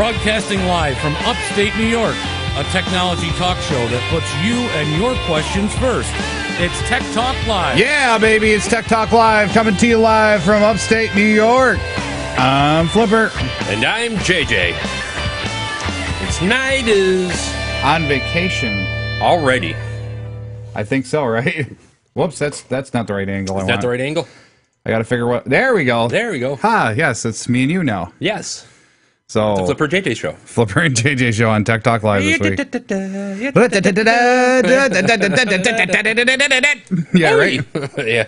Broadcasting live from upstate New York, a technology talk show that puts you and your questions first. It's Tech Talk Live. Yeah, baby, it's Tech Talk Live, coming to you live from upstate New York. I'm Flipper. And I'm JJ. And Snide is... on vacation. Already. I think so, right? Whoops, that's not the right angle. Is that the right angle? I got to figure what... There we go. There we go. Yes, it's me and you now. Yes. So The Flipper JJ Show. Flipper and JJ Show on Tech Talk Live this week. Yeah, right? Yeah.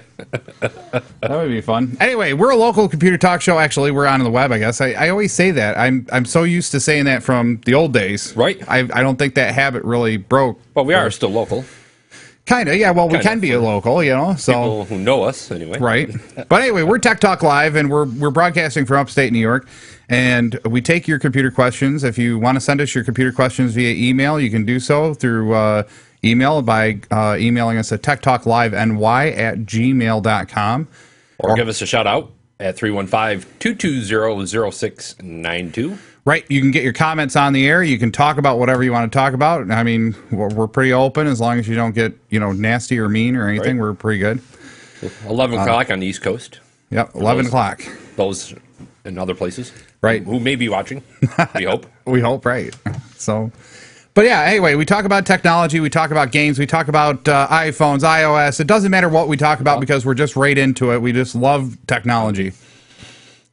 That would be fun. Anyway, we're a local computer talk show. Actually, we're on the web, I guess. I always say that. I'm so used to saying that from the old days. Right. I don't think that habit really broke. Well, we are still local. Kind of, yeah. Well, we can be a local, you know. So People who know us, anyway. Right. But anyway, we're Tech Talk Live, and we're broadcasting from upstate New York. And we take your computer questions. If you want to send us your computer questions via email, you can do so through email by emailing us at techtalkliveny@gmail.com. Or give us a shout out at 315-220-0692. Right. You can get your comments on the air. You can talk about whatever you want to talk about. I mean, we're pretty open as long as you don't get, nasty or mean or anything. Right. We're pretty good. 11 o'clock on the East Coast. Yep, 11 o'clock. Those in other places. Right. Who may be watching, we hope. We hope, right. So, but yeah, anyway, we talk about technology, we talk about games, we talk about iPhones, iOS. It doesn't matter what we talk about because we're just right into it. We just love technology.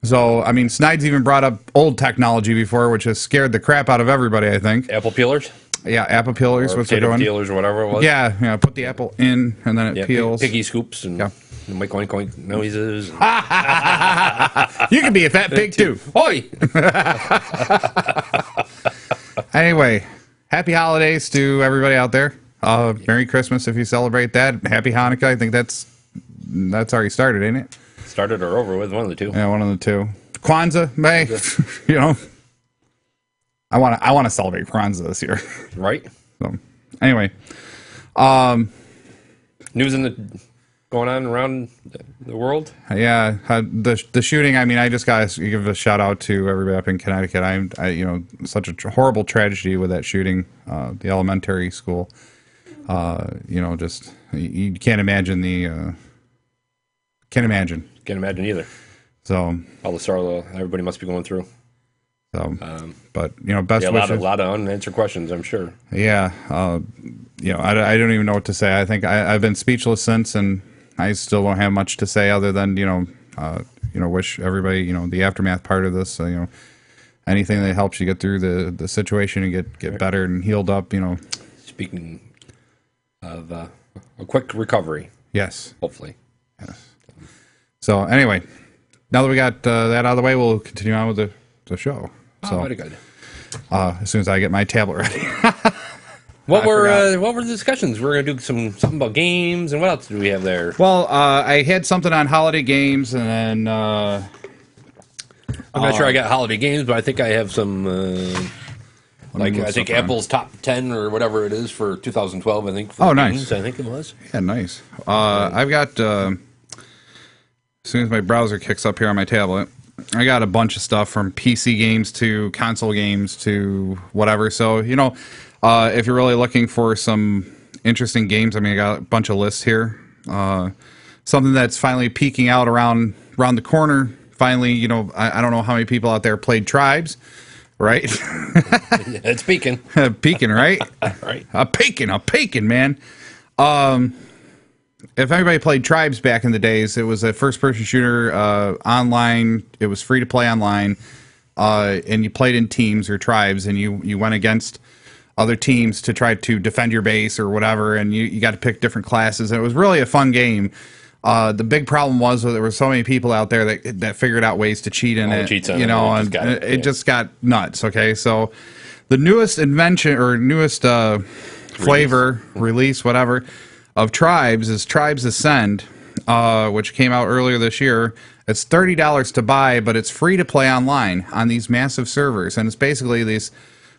So, I mean, Snide's even brought up old technology before, which has scared the crap out of everybody, I think. Apple peelers? Yeah, apple peelers. Or what's it doing? Peelers or whatever it was. Yeah, put the apple in and then it peels. Piggy scoops and oink oink oink noises. You can be a fat pig too. Oi! Anyway, happy holidays to everybody out there. Merry Christmas if you celebrate that. Happy Hanukkah. I think that's already started, ain't it? Started or over with, one of the two. Yeah, one of the two. Kwanzaa, May. I want to celebrate Kwanzaa this year. Right. So, anyway, news going on around the world. Yeah, the shooting. I mean, I just got to give a shout out to everybody up in Connecticut. Such a horrible tragedy with that shooting, the elementary school. Just you can't imagine Can't imagine either. So all the sorrow everybody must be going through. So, but best wishes. A lot of unanswered questions, I'm sure. Yeah, I don't even know what to say. I think I've been speechless since, and I still don't have much to say other than wish everybody the aftermath part of this. Anything that helps you get through the situation and get better and healed up. Speaking of a quick recovery. Yes. Hopefully. Yes. So anyway, now that we got that out of the way, we'll continue on with the show. So, very good. As soon as I get my tablet ready. What were the discussions? We're gonna do something about games, and what else do we have there? Well, I had something on holiday games, and then I'm not sure I got holiday games, but I think I have some. I think Apple's top 10 or whatever it is for 2012. I think. Oh, nice. Games, I think it was. Yeah, nice. I've got. As soon as my browser kicks up here on my tablet, I got a bunch of stuff from PC games to console games to whatever. So, if you're really looking for some interesting games, I mean, I got a bunch of lists here. Something that's finally peeking out around the corner. Finally, I don't know how many people out there played Tribes, right? It's peaking. Peaking, right? Right. A peaking, man. If anybody played Tribes back in the days, it was a first-person shooter online. It was free to play online, and you played in teams or tribes, and you went against other teams to try to defend your base or whatever, and you got to pick different classes. And it was really a fun game. The big problem was that there were so many people out there that figured out ways to cheat in it, it just got nuts. Okay, so the newest invention or newest flavor release, whatever, of Tribes is Tribes Ascend, which came out earlier this year. It's $30 to buy, but it's free to play online on these massive servers, and it's basically these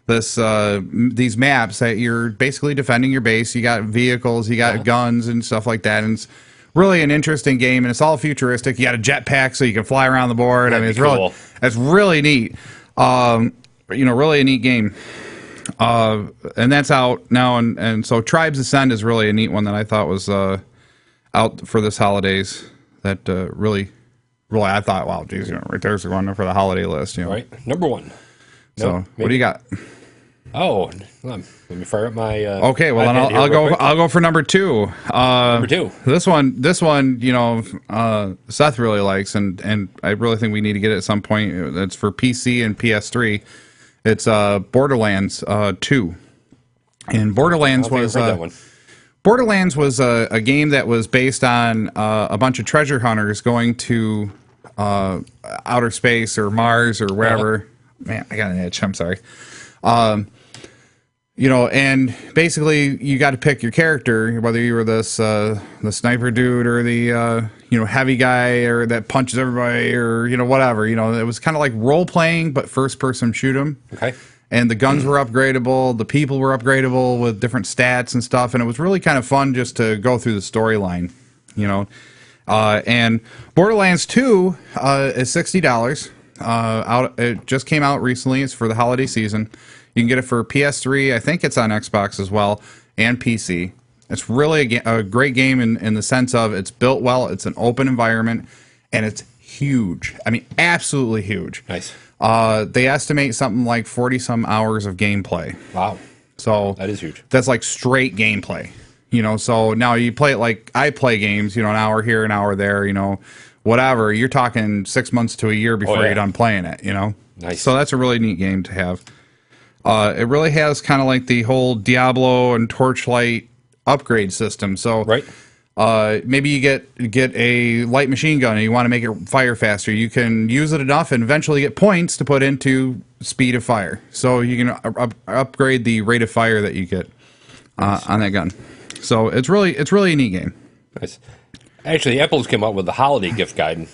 maps that you're basically defending your base. You got vehicles, you got guns and stuff like that, and it's really an interesting game, and it's all futuristic. You got a jetpack so you can fly around the board. It's really neat. really a neat game. And that's out now, and so Tribes Ascend is really a neat one that I thought was out for this holidays. That really I thought, wow, geez, right there's one for the holiday list. Right, number one. So what do you got? Oh, let me fire up my. Okay, well then I'll go for number two. Number two. This one, Seth really likes, and I really think we need to get it at some point. It's for PC and PS3. It's Borderlands 2, and Borderlands was a game that was based on a bunch of treasure hunters going to outer space or Mars or wherever. Man, I got an itch. I'm sorry. And basically you got to pick your character, whether you were this the sniper dude or the heavy guy or that punches everybody or whatever. It was kind of like role playing but first person shoot 'em. Okay. And the guns were upgradable, the people were upgradable with different stats and stuff, and it was really kind of fun just to go through the storyline, And Borderlands 2 is $60. It just came out recently. It's for the holiday season. You can get it for PS3. I think it's on Xbox as well and PC. It's really a great game in the sense of it's built well. It's an open environment, and it's huge. I mean, absolutely huge. Nice. They estimate something like 40-some hours of gameplay. Wow. So that is huge. That's like straight gameplay. So now you play it like I play games, an hour here, an hour there, whatever. You're talking 6 months to a year before you're done playing it, Nice. So that's a really neat game to have. It really has kind of like the whole Diablo and Torchlight upgrade system. So right. Maybe you get a light machine gun and you want to make it fire faster. You can use it enough and eventually get points to put into speed of fire. So you can upgrade the rate of fire that you get on that gun. So it's really a neat game. Nice. Actually, Apple's came out with the holiday gift guide.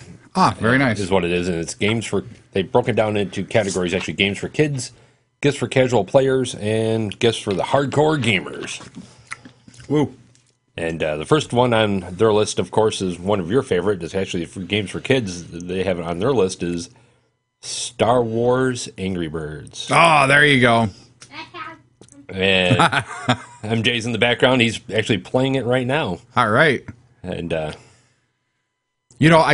Very nice. Is what it is, and it's games for. They've broken down into categories. Actually, games for kids, gifts for casual players, and gifts for the hardcore gamers. Woo. And the first one on their list, of course, is one of your favorite. It's actually for games for kids. They have it on their list is Star Wars Angry Birds. Oh, there you go. And MJ's in the background. He's actually playing it right now. All right. And I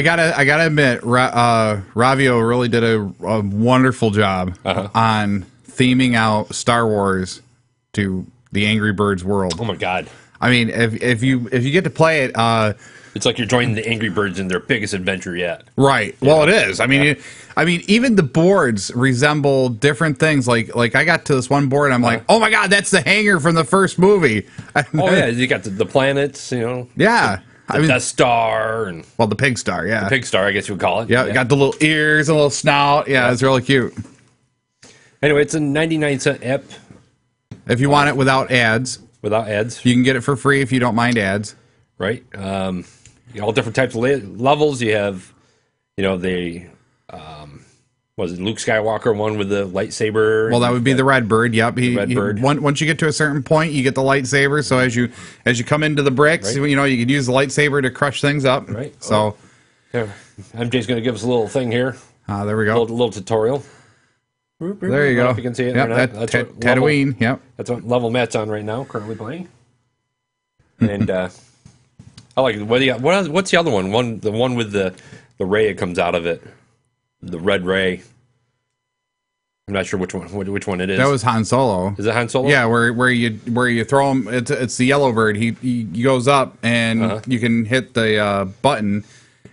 gotta admit, Ravio really did a wonderful job on theming out Star Wars to the Angry Birds world. Oh my God! I mean, if you get to play it, it's like you're joining the Angry Birds in their biggest adventure yet. Right. Well, it is. I mean, even the boards resemble different things. Like I got to this one board, and I'm like, oh my God, that's the hangar from the first movie. Oh yeah, you got the planets, Yeah. The Death Star and the Pig Star, yeah. The Pig Star, I guess you would call it. Yeah, got the little ears and a little snout. Yeah, it's really cute. Anyway, it's a 99-cent app. If you want it without ads. Without ads. You can get it for free if you don't mind ads. Right. All different types of levels. You have, was it Luke Skywalker one with the lightsaber? Well, that would be the Redbird. Yep. Redbird. Once you get to a certain point, you get the lightsaber. So as you come into the bricks, you can use the lightsaber to crush things up. Right. So, here, MJ's going to give us a little thing here. There we go. Little tutorial. There you go. If you can see it. Yep, that's Tatooine. Yep. That's what level Matt's on right now. Currently playing. And I like it. What's the other one? The one with the ray that comes out of it. The red ray. I'm not sure which one it is. That was Han Solo. Is it Han Solo? Yeah, where you throw him. It's the yellow bird. He goes up and you can hit the button,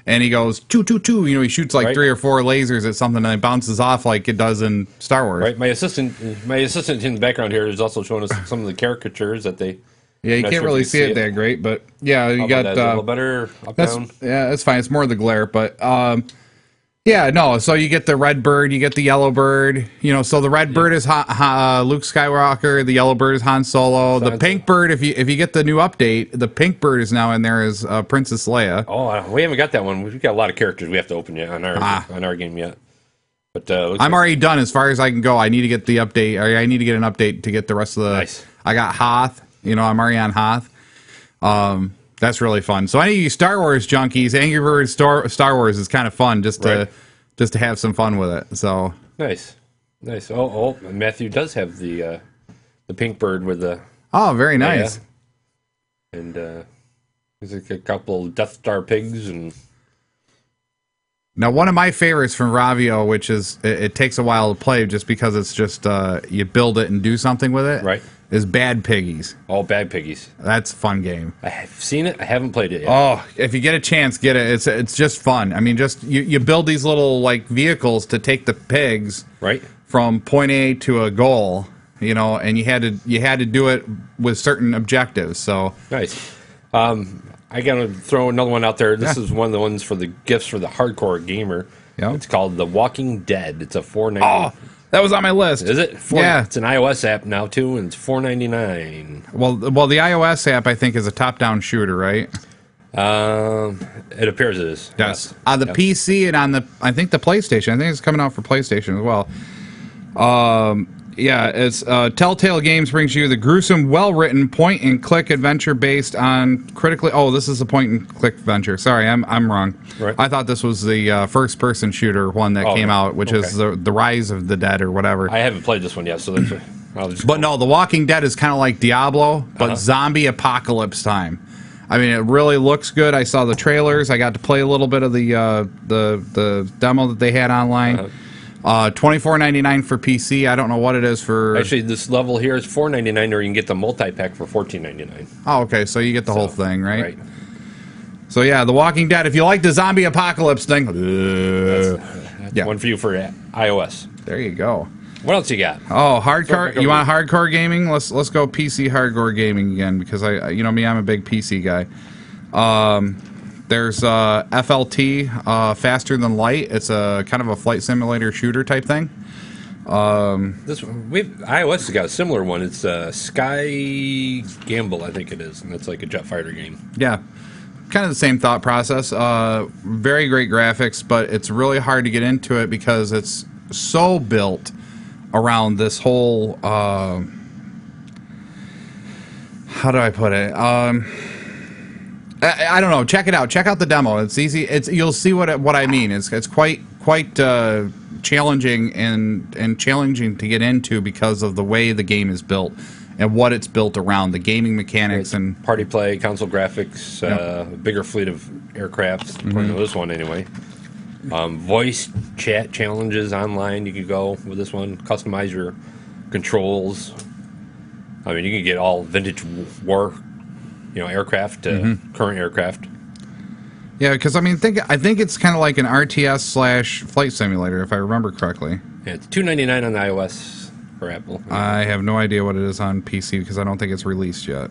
and he goes choo choo choo. He shoots like 3 or 4 lasers at something, and it bounces off like it does in Star Wars. Right. My assistant in the background here is also showing us some of the caricatures that they. Yeah, you can't really see it that great, but yeah, you got a little better up down. Yeah, that's fine. It's more the glare, but yeah, no. So you get the red bird, you get the yellow bird. So the red bird is Luke Skywalker. The yellow bird is Han Solo. The pink bird, if you get the new update, the pink bird is now in there as Princess Leia. Oh, we haven't got that one. We've got a lot of characters we have to open yet on our game yet. But I'm already done as far as I can go. I need to get the update. Or I need to get an update to get the rest of the. Nice. I got Hoth. I'm already on Hoth. That's really fun. So any of you Star Wars junkies, Angry Birds Star Wars is kind of fun just to have some fun with it. So nice. Nice. Oh, Matthew does have the pink bird with the Oh, very nice. and there's like a couple Death Star pigs and. Now, one of my favorites from Ravio, which is it takes a while to play just because it's just you build it and do something with it, Right. is Bad Piggies. Oh, Bad Piggies. That's a fun game. I have seen it. I haven't played it yet. Oh, if you get a chance, get it. It's just fun. I mean, just you build these little like vehicles to take the pigs Right. from point A to a goal, and you had to do it with certain objectives. So Nice. I gotta throw another one out there. This is one of the ones for the gifts for the hardcore gamer. Yeah. It's called The Walking Dead. It's a $4.99. Oh, that was on my list. Is it? Yeah. It's an iOS app now too, and it's $4.99. Well, the iOS app I think is a top-down shooter, right? It appears it is. Yes. On the PC and on I think the PlayStation. I think it's coming out for PlayStation as well. Yeah, it's Telltale Games brings you the gruesome, well-written point-and-click adventure based on critically. Oh, this is a point-and-click adventure. Sorry, I'm wrong. Right. I thought this was the first-person shooter one that came out, which is the Rise of the Dead or whatever. I haven't played this one yet, so that's. I'll just But no, The Walking Dead is kind of like Diablo, but zombie apocalypse time. I mean, it really looks good. I saw the trailers. I got to play a little bit of the demo that they had online. $24.99 for PC. I don't know what it is for. Actually, this level here is $4.99, or you can get the multi-pack for $14.99. Oh, okay. So you get the whole thing, right? Right. So yeah, The Walking Dead. If you like the zombie apocalypse thing, That's one for you for iOS. there you go. What else you got? Oh, hardcore. You want hardcore gaming? Let's go PC hardcore gaming again because I'm a big PC guy. There's FLT, Faster Than Light. It's a kind of a flight simulator shooter type thing. This one, iOS has got a similar one. It's Sky Gamble, I think it is, and it's like a jet fighter game. Yeah, kind of the same thought process. Very great graphics, but it's really hard to get into it because it's so built around this whole. How do I put it? I don't know. Check it out. Check out the demo. It's easy. You'll see what I mean. It's quite challenging and challenging to get into because of the way the game is built and what it's built around, the gaming mechanics and party play, console graphics, a bigger fleet of aircraft. According to this one, anyway. Voice chat challenges online. You could go with this one. Customize your controls. I mean, you can get all vintage war. Aircraft to current aircraft. Yeah, because I think it's kind of like an RTS / flight simulator, if I remember correctly. Yeah, it's $2.99 on the iOS for Apple. I have no idea what it is on PC because I don't think it's released yet.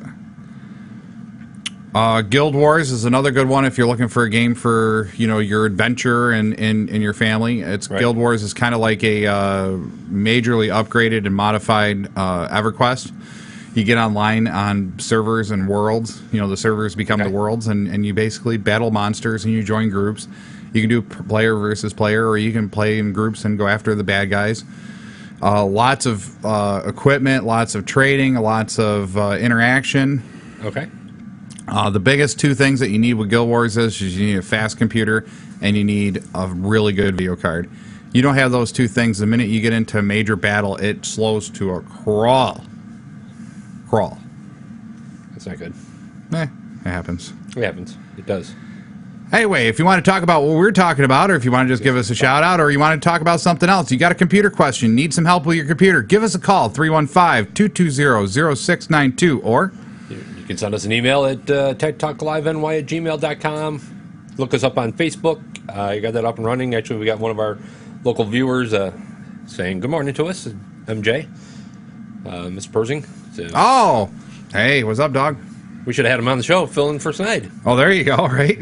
Guild Wars is another good one if you're looking for a game for your adventure and in your family. Guild Wars is kind of like a majorly upgraded and modified EverQuest. You get online on servers and worlds. The servers become the worlds, and you basically battle monsters and you join groups. You can do player versus player, or you can play in groups and go after the bad guys. Lots of equipment, lots of trading, lots of interaction. Okay. The biggest two things that you need with Guild Wars is you need a fast computer and you need a really good video card. You don't have those two things. The minute you get into a major battle, it slows to a crawl. That's not good. It happens. It happens. It does. Anyway, if you want to talk about what we're talking about, or if you want to just give us a shout out, or you want to talk about something else, you got a computer question, need some help with your computer, give us a call, 315-220-0692, or You can send us an email at techtalkliveny@gmail.com. Look us up on Facebook. You got that up and running. Actually, we got one of our local viewers saying good morning to us, MJ, Mr. Persing. So, oh, hey, what's up, dog? we should have had him on the show filling for Snide. Oh, there you go, right?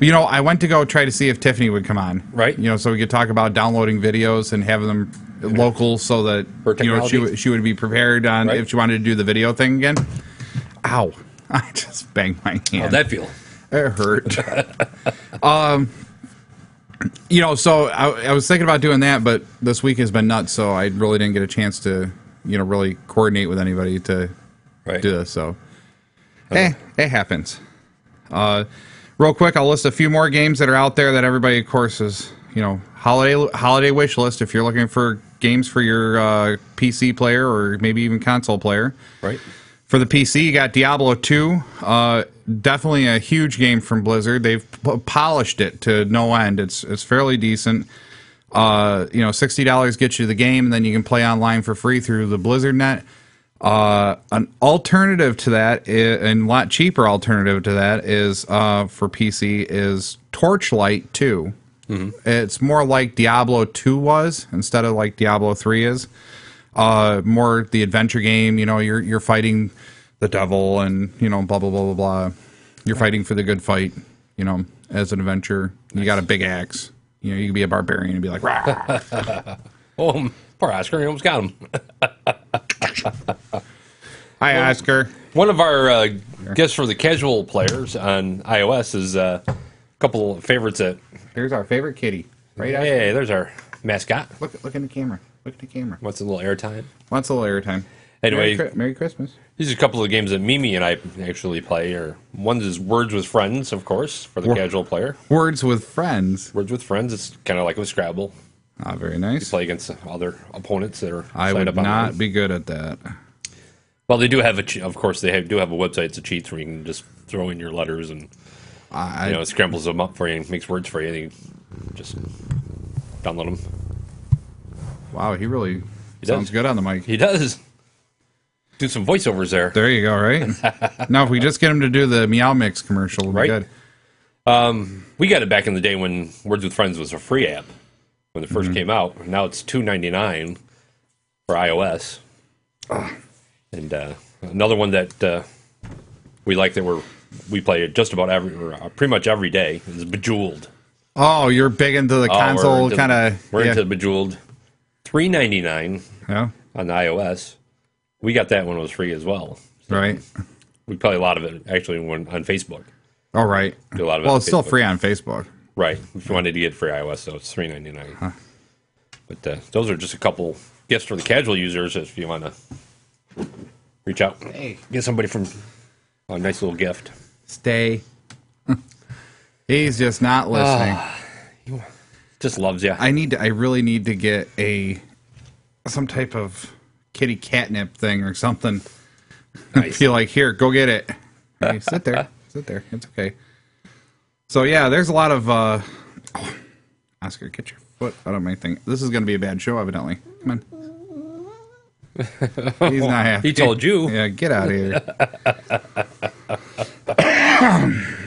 I went to go try to see if Tiffany would come on. Right. So we could talk about downloading videos and having them local so that, she would be prepared on if she wanted to do the video thing again. Ow. I just banged my hand. How'd that feel? It hurt. So I was thinking about doing that, but this week has been nuts, so I really didn't get a chance to, really coordinate with anybody to do this. So, it happens. Real quick, I'll list a few more games that are out there that everybody, of course, is holiday wish list if you're looking for games for your PC player or maybe even console player. Right. For the PC, you got Diablo 2. Definitely a huge game from Blizzard. They've polished it to no end. It's fairly decent. $60 gets you the game, and then you can play online for free through the Blizzard net. An alternative to that, and a lot cheaper alternative to that, is for PC is Torchlight 2. Mm-hmm. It's more like Diablo 2 was instead of like Diablo 3 is. More the adventure game. You're fighting the devil, and blah blah blah blah blah. You're fighting for the good fight. As an adventurer, you got a big axe. You can be a barbarian and be like, rah. Oh, poor Oscar, you almost got him. Hi, Oscar. One of our guests for the casual players on iOS is a couple of favorites that. Here's our favorite kitty. Right. Hey, there's our mascot. Look in the camera. Look at the camera. Wants a little airtime. Anyway, Merry Christmas. These are a couple of games that Mimi and I actually play. One is Words with Friends, of course, for the casual player. Words with Friends. Words with Friends. It's kind of like with Scrabble. Ah, very nice. You play against other opponents that are. I would not be good at that. Well, they do have of course, they do have a website. It's a cheat where you can just throw in your letters and it scrambles them up for you and makes words for you. And you just download them. Wow, he sounds good on the mic. He does. Do some voiceovers there. There you go, right? Now, if we just get him to do the Meow Mix commercial, we'll be good. We got it back in the day when Words with Friends was a free app when it first came out. Now it's $2.99 for iOS. And another one that we like that we play just about pretty much every day is Bejeweled. Oh, you're big into the console kind of. We're into Bejeweled. $3.99 on the iOS. We got that when it was free as well. So right. We play a lot of it actually on Facebook. Oh, right. Do a lot of it. Well, it's still free on Facebook. Right. If you wanted to get free iOS, so it's $3.99. Huh. But those are just a couple gifts for the casual users if you want to reach out. Hey, get somebody from a nice little gift. Stay. He's just not listening. Just loves you. I really need to get some type of kitty catnip thing or something. Nice. I feel like, here, go get it. Hey, sit there. It's okay. So yeah, there's a lot of Oscar, get your foot out of my thing. This is going to be a bad show, evidently. Come on. He's not happy. He told you. Yeah, get out of here.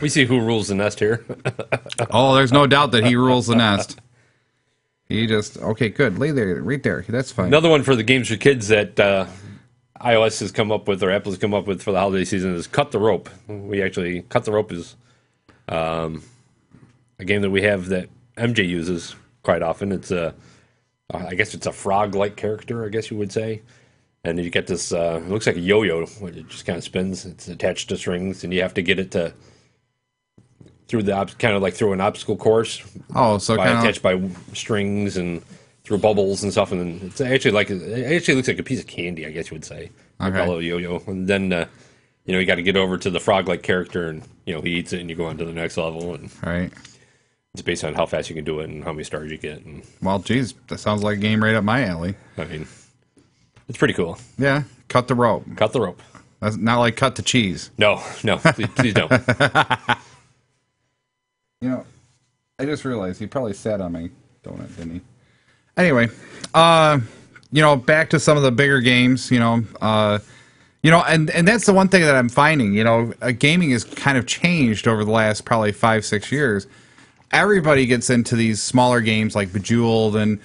We see who rules the nest here. Oh, there's no doubt that he rules the nest. He just, okay, good. Lay there, right there. That's fine. Another one for the games for kids that iOS has come up with, or Apple has come up with for the holiday season is Cut the Rope. Cut the Rope is a game that we have that MJ uses quite often. It's I guess it's a frog-like character, I guess you would say. And you get this, it looks like a yo-yo, it just kind of spins. It's attached to strings, and you have to get it to through an obstacle course. Oh, so attached by strings and through bubbles and stuff. And then it actually looks like a piece of candy, I guess you would say. Okay. A yo-yo. And then you got to get over to the frog-like character, and he eats it, and you go on to the next level. And right. It's based on how fast you can do it and how many stars you get. And, well, geez, that sounds like a game right up my alley. I mean, it's pretty cool. Yeah, cut the rope. Cut the rope. That's not like cut the cheese. No, please don't. I just realized he probably sat on my donut, didn't he? Anyway, back to some of the bigger games, and that's the one thing that I'm finding, gaming has kind of changed over the last probably 5-6 years. Everybody gets into these smaller games like Bejeweled and,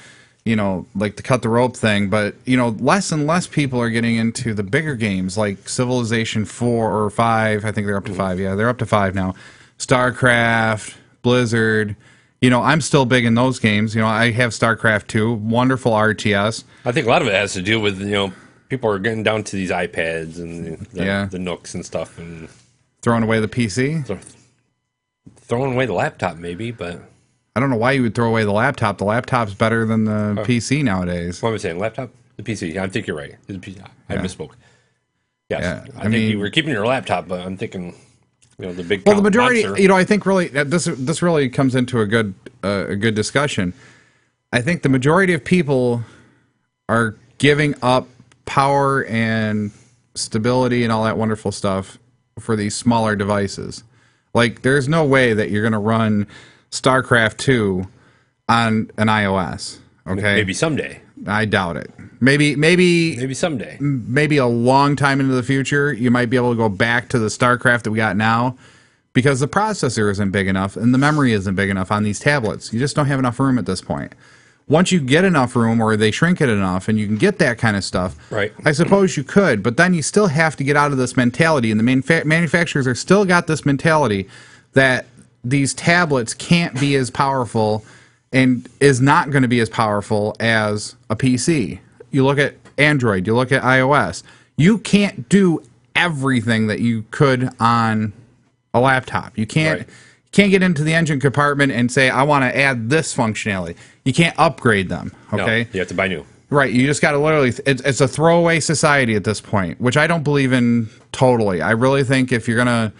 like the cut the rope thing, but, less and less people are getting into the bigger games like Civilization 4 or 5. I think they're up to 5. Yeah, they're up to 5 now. StarCraft, Blizzard. I'm still big in those games. I have StarCraft 2, wonderful RTS. I think a lot of it has to do with, people are getting down to these iPads and the Nooks and stuff. And throwing away the PC? Throwing away the laptop, maybe, but... I don't know why you would throw away the laptop. The laptop's better than the PC nowadays. What am I saying? Laptop? The PC. I think you're right. I misspoke. Yes. Yeah, I think you were keeping your laptop, but I'm thinking the big. Well, the majority, monster. I think really this really comes into a good discussion. I think the majority of people are giving up power and stability and all that wonderful stuff for these smaller devices. Like, there's no way that you're going to run StarCraft 2 on an iOS. Okay, Maybe someday. I doubt it. Maybe someday. Maybe a long time into the future, you might be able to go back to the StarCraft that we got now, because the processor isn't big enough and the memory isn't big enough on these tablets. You just don't have enough room at this point. Once you get enough room, or they shrink it enough, and you can get that kind of stuff, right? I suppose you could, but then you still have to get out of this mentality, and the manufacturers are still got this mentality that these tablets can't be as powerful and is not going to be as powerful as a PC. You look at Android, you look at iOS, you can't do everything that you could on a laptop. You can't get into the engine compartment and say, I want to add this functionality. You can't upgrade them, okay? No, you have to buy new. Right, you just got to literally, it's a throwaway society at this point, which I don't believe in totally. I really think if you're going to,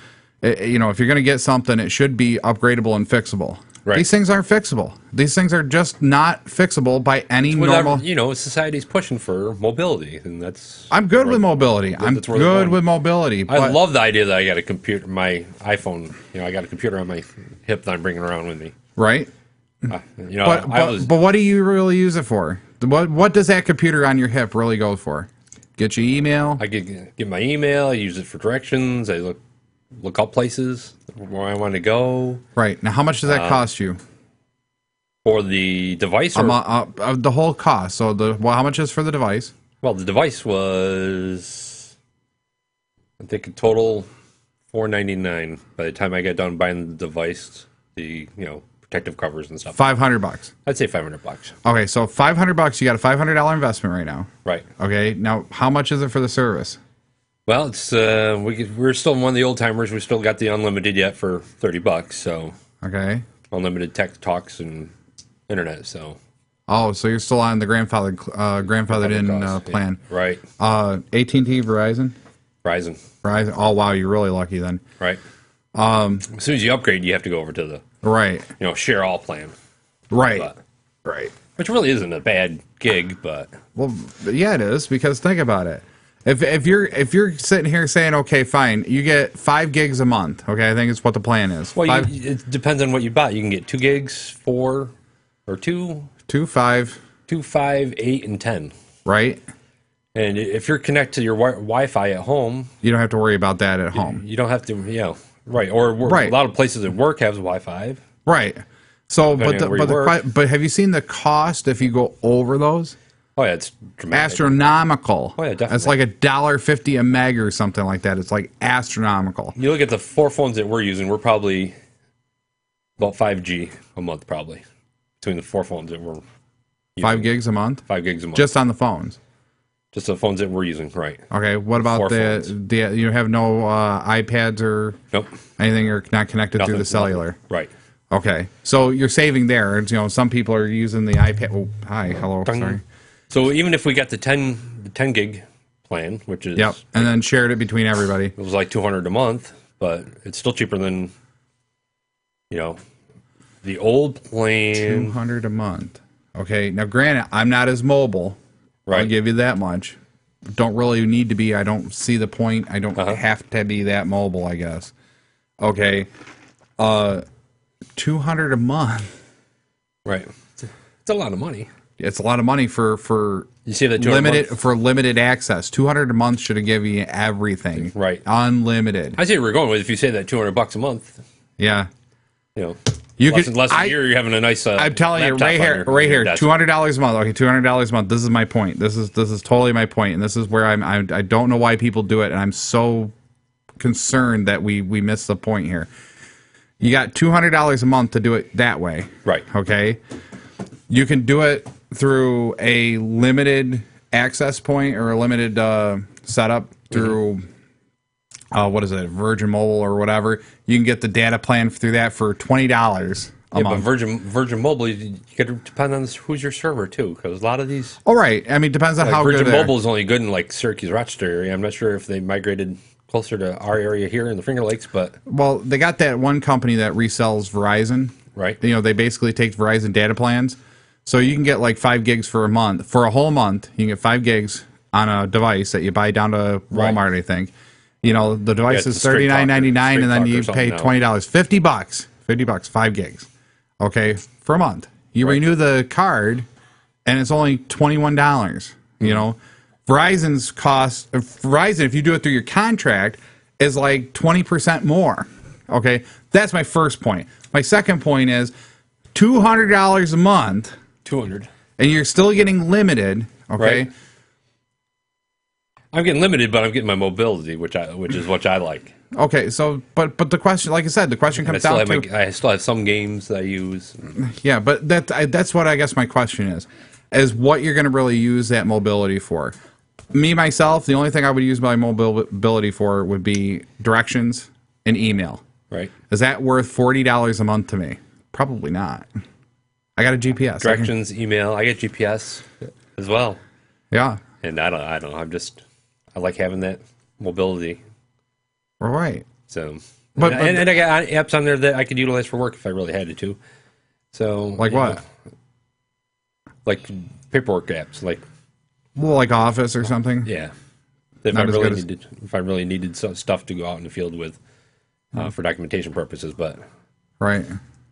if you're going to get something, it should be upgradable and fixable. Right. These things aren't fixable. These things are just not fixable by any normal. Society's pushing for mobility, and that's. I'm good with mobility. I'm good with mobility. I love the idea that I got a computer, my iPhone. I got a computer on my hip that I'm bringing around with me. Right. But what do you really use it for? What does that computer on your hip really go for? Get your email. I get my email. I use it for directions. I look up places where I want to go. Right. Now, how much does that cost you? For the device? Or? The whole cost. So, how much is for the device? Well, the device was, I think, a total $499 by the time I got done buying the device, the, protective covers and stuff. $500. I'd say $500. Okay, so $500, you got a $500 investment right now. Right. Okay, now, how much is it for the service? Well, it's we're still one of the old timers. We still got the unlimited yet for $30. So okay, unlimited tech talks and internet. So so you're still on the grandfathered in plan, yeah. Right? AT&T, Verizon. Oh wow, you're really lucky then. Right. As soon as you upgrade, you have to go over to the share all plan. Right. Right. Which really isn't a bad gig, but yeah, it is, because think about it. If you're sitting here saying, okay, fine, you get 5 gigs a month, okay, I think it's what the plan is. Well, it depends on what you buy. You can get 2 gigs, 4, or 2, 5, 8, and 10. Right. And if you're connected to your Wi-Fi at home, you don't have to worry about that at home. You don't have to, right. Or a lot of places at work have Wi-Fi. Right. So, but have you seen the cost if you go over those? Oh yeah, it's dramatic. Astronomical. Oh yeah, definitely. It's like $1.50 a meg or something like that. It's like astronomical. You look at the 4 phones that we're using, we're probably about 5G a month, probably, between the 4 phones that we're using. 5 gigs a month? 5 gigs a month. Just on the phones? Just the phones that we're using, right. Okay, what about you have no iPads or anything, you're not connected through the cellular? Right. Okay, so you're saving there. Some people are using the iPad. Oh, hi, hello, sorry. So even if we got the 10 gig plan, which is and then shared it between everybody, it was like $200 a month, but it's still cheaper than the old plan. $200 a month. Okay, now granted, I'm not as mobile. Right. I'll give you that much. Don't really need to be. I don't see the point. I don't have to be that mobile, I guess. Okay, $200 a month. Right. It's a lot of money. It's a lot of money for you see that limited access. $200 a month should have given you everything. Right. Unlimited. I see where we're going with. If you say that $200 a month. Yeah. You less than a year, you're having a nice. I'm telling you, right here, $200 a month. Okay, $200 a month. This is my point. This is totally my point, and this is where I don't know why people do it, and I'm so concerned that we miss the point here. You got $200 a month to do it that way. Right. Okay. You can do it through a limited access point or a limited setup through what is it, Virgin Mobile or whatever. You can get the data plan through that for $20 a month. But Virgin Mobile, you got to depend on who's your server too, because a lot of these. Oh right, I mean, depends on how Virgin good Mobile is only good in like Syracuse, Rochester area. I'm not sure if they migrated closer to our area here in the Finger Lakes, but Well, they got that one company that resells Verizon. right. You know, they basically take Verizon data plans. So you can get like 5 gigs for a month. For a whole month, you can get 5 gigs on a device that you buy down to Walmart, I think. You know, the device is $39.99, and then you pay $20, $50, $50, 5 gigs. Okay, for a month. You renew the card, and it's only $21. You know, Verizon's cost. Verizon, if you do it through your contract, is like 20% more. Okay, that's my first point. My second point is $200 a month. 200. And you're still getting limited. Okay. Right. I'm getting limited, but I'm getting my mobility, which is what I like. Okay, so but the question, like I said, the question comes down to I still have some games that I use. Yeah, but that's what I guess my question is what you're going to really use that mobility for. Me myself, the only thing I would use my mobility for would be directions and email. Right. Is that worth $40 a month to me? Probably not. I got a GPS. Directions, email. I get GPS as well. Yeah. And I don't know. I like having that mobility. All right. So, But and I got apps on there that I could utilize for work if I really had to. So, like what? know, like paperwork apps, like Office or something. Yeah. If I really needed some stuff to go out in the field with for documentation purposes, but right.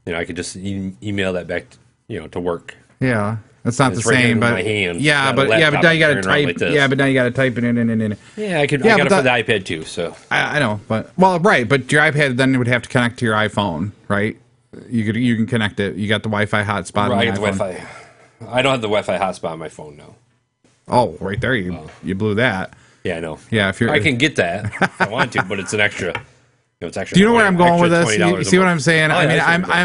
You know, I could just email that back, to work. Yeah. It's not the right same, but my hand, but now you got to type. Like but now you got to type it in. Yeah, I got it for the iPad too. So I know, but but your iPad then would have to connect to your iPhone, right? You can connect it. You got the Wi-Fi hotspot. Right, I got the Wi-Fi. I don't have the Wi-Fi hotspot on my phone now. Oh, right there, you blew that. Yeah, I know. Yeah, if I can get that if I want to, but it's an extra. It's extra. Do you know where I'm going with this? You see what I'm saying? I mean,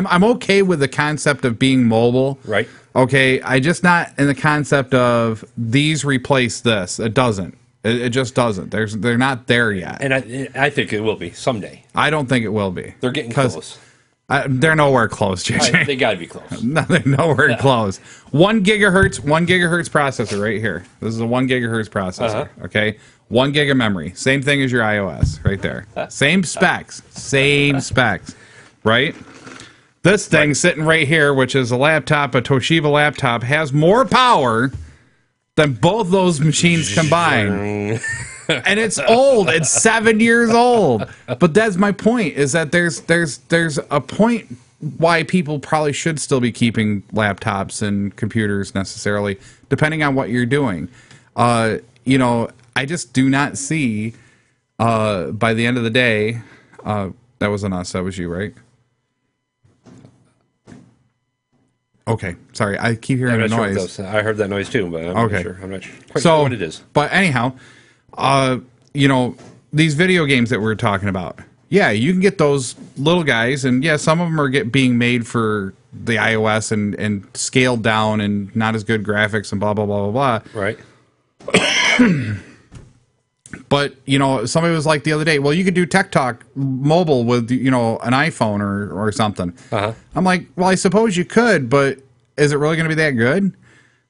I'm okay with the concept of being mobile. Right. Okay, I just not in the concept of these replace this. It doesn't. It just doesn't. They're not there yet. And I think it will be someday. I don't think it will be. They're getting close. They're nowhere close, JJ. They got to be close. No, they're nowhere close. 1 gigahertz processor right here. This is a 1 gigahertz processor. Okay, 1 gig of memory. Same thing as your iOS, right there. Same specs. Right. This thing sitting right here, which is a Toshiba laptop, has more power than both those machines combined. And it's old. It's 7 years old. But that's my point, is that there's a point why people probably should still be keeping laptops and computers necessarily, depending on what you're doing. I just do not see by the end of the day, that wasn't us, that was you, right? Okay, sorry, I keep hearing a noise. I heard that noise too, but I'm not sure. I'm not quite sure what it is. But anyhow, these video games that we're talking about, yeah, you can get those little guys, and yeah, some of them are being made for the iOS and scaled down and not as good graphics and blah blah blah blah blah. Right. But somebody was like the other day, well, you could do Tech Talk mobile with an iPhone or something. I'm like, well, I suppose you could, but is it really going to be that good?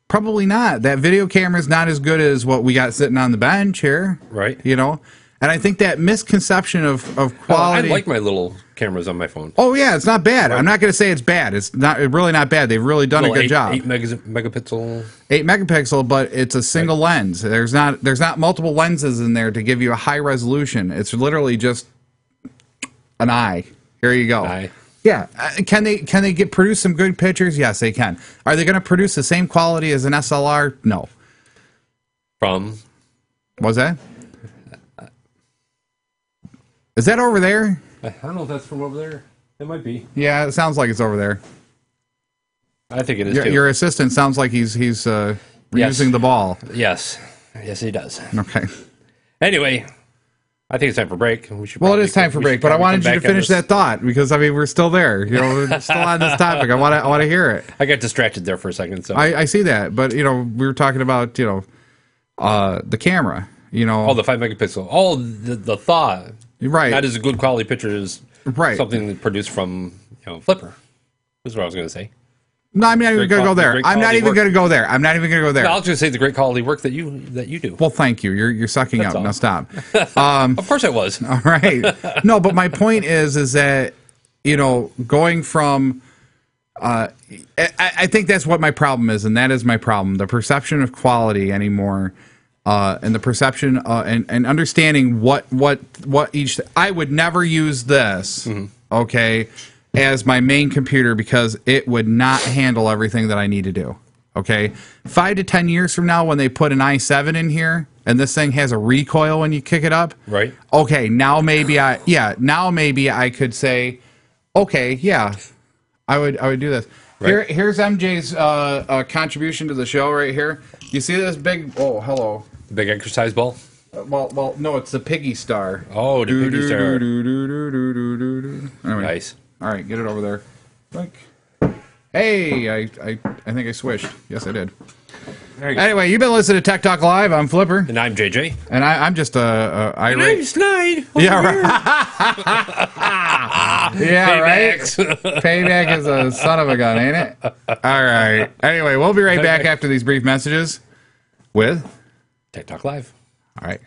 Probably not. That video camera is not as good as what we got sitting on the bench here. Right. And I think that misconception of quality. I like my little cameras on my phone. Oh yeah, it's not bad. Right. I'm not going to say it's bad. It's really not bad. They've really done a good job. 8 megapixel. 8 megapixel, but it's a single lens. There's not multiple lenses in there to give you a high resolution. It's literally just an eye. Here you go. Eye. Yeah. Can they produce some good pictures? Yes, they can. Are they going to produce the same quality as an SLR? No. From? What's that? Is that over there? I don't know if that's from over there. It might be. Yeah, it sounds like it's over there. I think it is too. Your assistant sounds like he's reusing the ball. Yes, he does. Okay. Anyway, I think it's time for break. It is time for break, but I wanted you to finish that thought because we're still there. We're still on this topic. I want to hear it. I got distracted there for a second. So I see that, but we were talking about the camera. Oh, the 5 megapixel. Oh, the thought. Right. Not as a good quality picture as something produced from Flipper. Is what I was going to say. No, I'm not even going to go there. I'm not even going to go there. I'm not even going to go there. No, I was going to say the great quality work that you do. Well, thank you. You're sucking That's up. all. Now stop. Of course I was. All right. No, but my point is that, you know, going from, I think that's what my problem is, and that is my problem. The perception of quality anymore, and the perception and understanding what each. I would never use this, okay, as my main computer because it would not handle everything that I need to do. Okay, 5 to 10 years from now, when they put an i7 in here and this thing has a recoil when you kick it up, Right. Okay, now maybe I could say, okay, yeah, I would do this. Right. Here's MJ's contribution to the show right here. You see this big? Oh, hello. The big exercise ball. Well, no, it's the Piggy Star. Oh, the Piggy Star. Anyway, Nice. all right, get it over there. Like, hey, I think I swished. Yes, I did. Anyway, you've been listening to Tech Talk Live. I'm Flipper, And I'm JJ. and I'm just a I'm irate. Snide. Yeah, right. Yeah, right. Paybacks. Payback is a son of a gun, ain't it? All right. Anyway, we'll be right back after these brief messages with. Tech Talk Live. All right.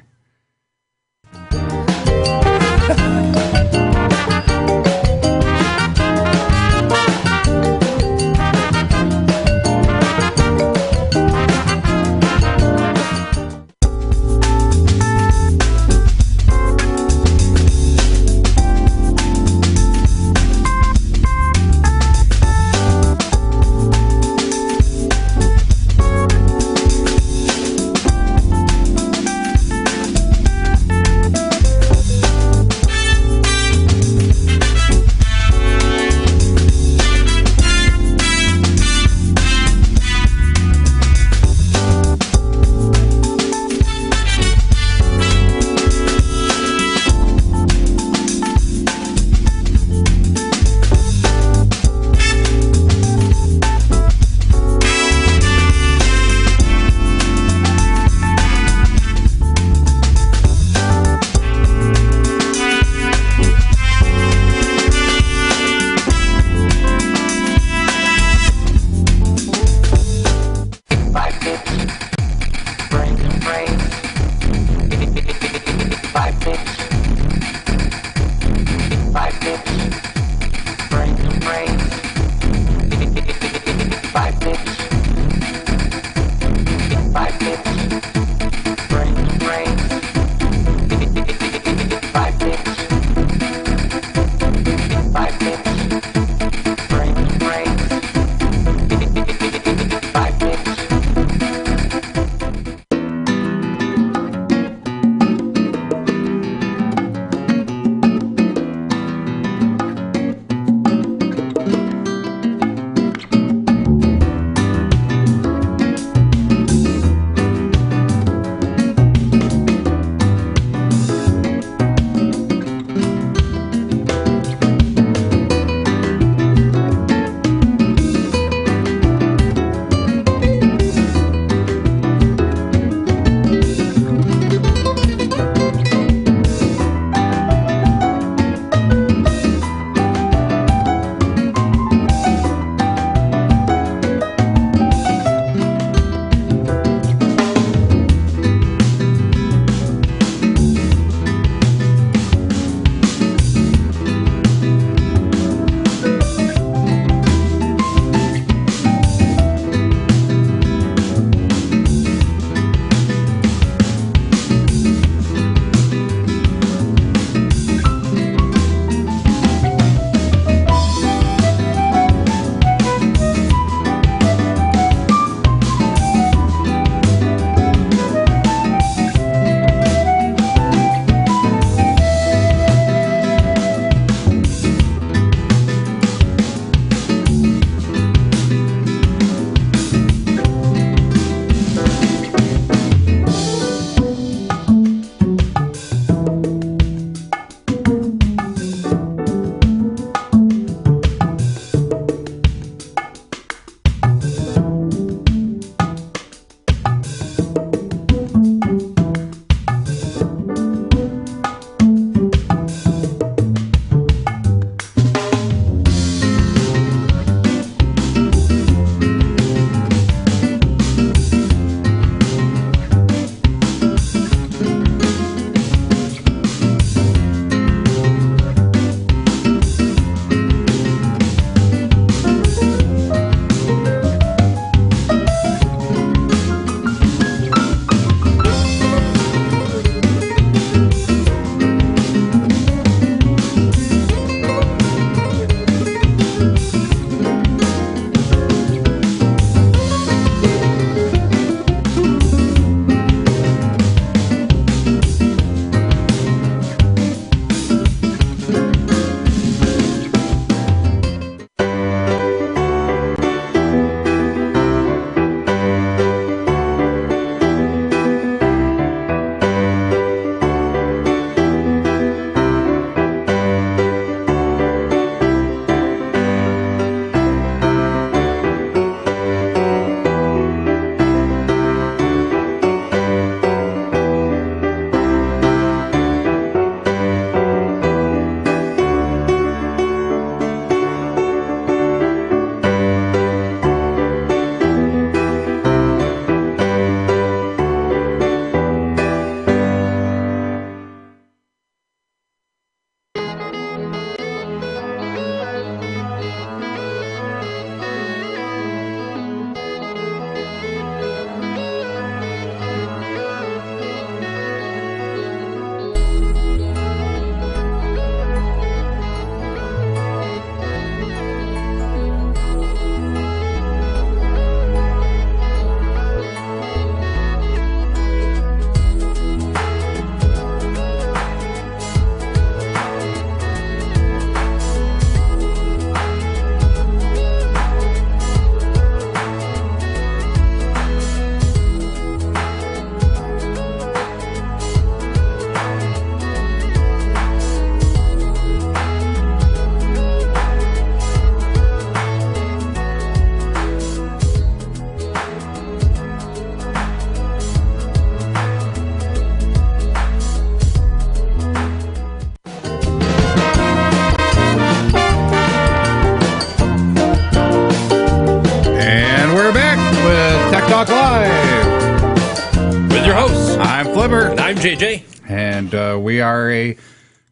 Wilbur. And I'm JJ. And we are a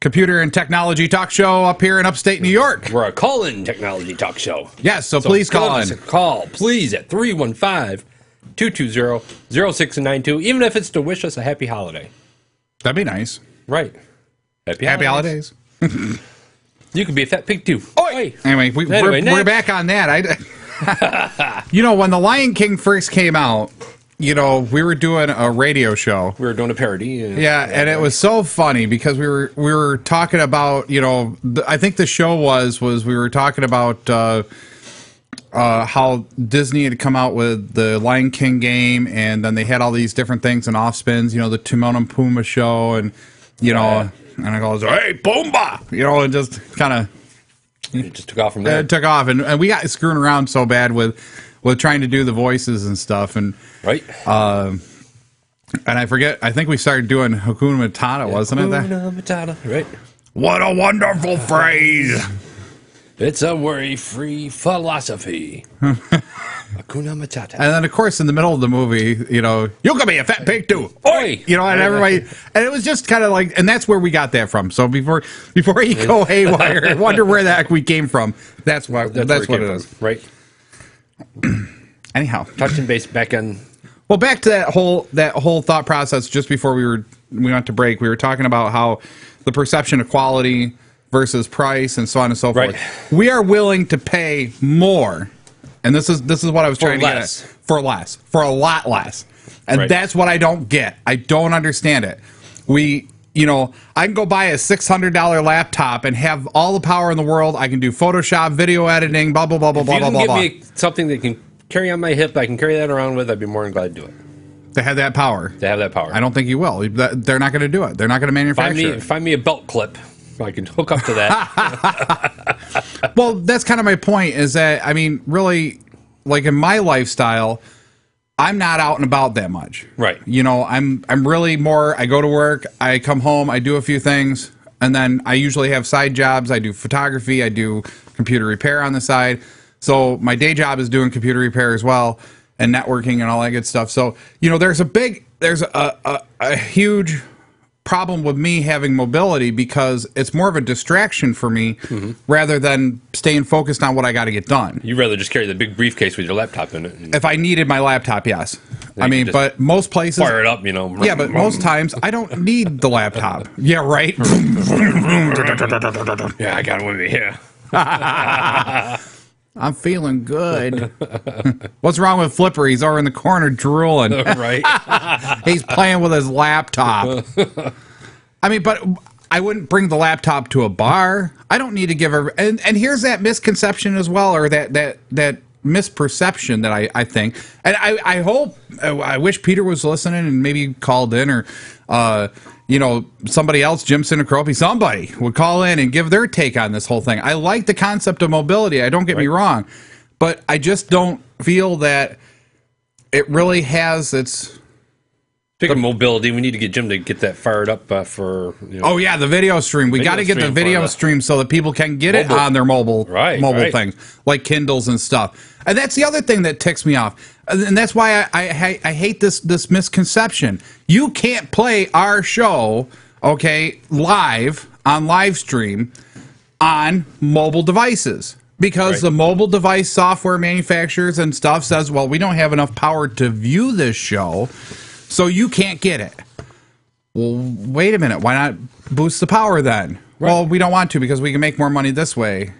computer and technology talk show up here in upstate New York. We're a call-in technology talk show. Yes, so please call in. Call, please, at 315-220-0692, even if it's to wish us a happy holiday. That'd be nice. Right. Happy holidays. You could be a fat pig, too. Oi! Anyway, we're back on that. You know, when The Lion King first came out, you know, we were doing a radio show. We were doing a parody. Yeah, and it was so funny because we were talking about, you know, I think the show was we were talking about how Disney had come out with the Lion King game, and then they had all these different things and off spins, you know, the Timon and Pumbaa show, and, you know, and I go, hey, Pumbaa! You know, and just kind of... It just took off from there. It took off, and we got screwing around so bad with trying to do the voices and stuff, and... Right. And I forget, I think we started doing Hakuna Matata, wasn't it? Hakuna Matata, right. What a wonderful phrase. It's a worry-free philosophy. Hakuna Matata. And then, of course, in the middle of the movie, you know, you can be a fat pig too. Oi! You know, and everybody, and it was just kind of like, and that's where we got that from. So before you go haywire, wonder where the heck we came from. That's what it is. Right. Anyhow, touching base back on. Well, back to that whole thought process. Just before we went to break, we were talking about how the perception of quality versus price and so on and so forth. Right. We are willing to pay more, and this is what I was trying to get at. For a lot less, and that's what I don't get. I don't understand it. You know, I can go buy a $600 laptop and have all the power in the world. I can do Photoshop, video editing, blah blah blah blah blah blah blah. If you can give me something that can carry on my hip, I can carry that around with, I'd be more than glad to do it. To have that power. I don't think you will. They're not going to do it. They're not going to manufacture it. Find me a belt clip. I can hook up to that. Well, that's kind of my point, is that, I mean, really, like in my lifestyle, I'm not out and about that much. Right. You know, I'm really more, I go to work, I come home, I do a few things, and then I usually have side jobs. I do photography, I do computer repair on the side. So my day job is doing computer repair as well, and networking and all that good stuff. So, you know, there's a huge problem with me having mobility, because it's more of a distraction for me rather than staying focused on what I got to get done. You'd rather just carry the big briefcase with your laptop in it. If I needed my laptop, yes. I mean, but most places... Fire it up, you know. Yeah, but most times I don't need the laptop. Yeah, right? Yeah, I got it with me here. I'm feeling good. What's wrong with Flipper? He's over in the corner drooling. Right. He's playing with his laptop. I mean, but I wouldn't bring the laptop to a bar. I don't need to give her. And here's that misconception as well, or that misperception that I think. And I hope, I wish Peter was listening and maybe called in, or you know, somebody else, Jim Sinacropi, somebody would call in and give their take on this whole thing. I like the concept of mobility. I don't get me wrong, but I just don't feel that it really has its... Speaking of mobility, we need to get Jim to get that fired up for... You know, oh, yeah, the video stream. We got to get the video stream so that people can get it on their mobile things, like Kindles and stuff. And that's the other thing that ticks me off. And that's why I hate this misconception. You can't play our show, okay, live, on live stream, on mobile devices. Because the mobile device software manufacturers and stuff says, well, we don't have enough power to view this show, so you can't get it. Well, wait a minute. Why not boost the power then? Right. Well, we don't want to, because we can make more money this way.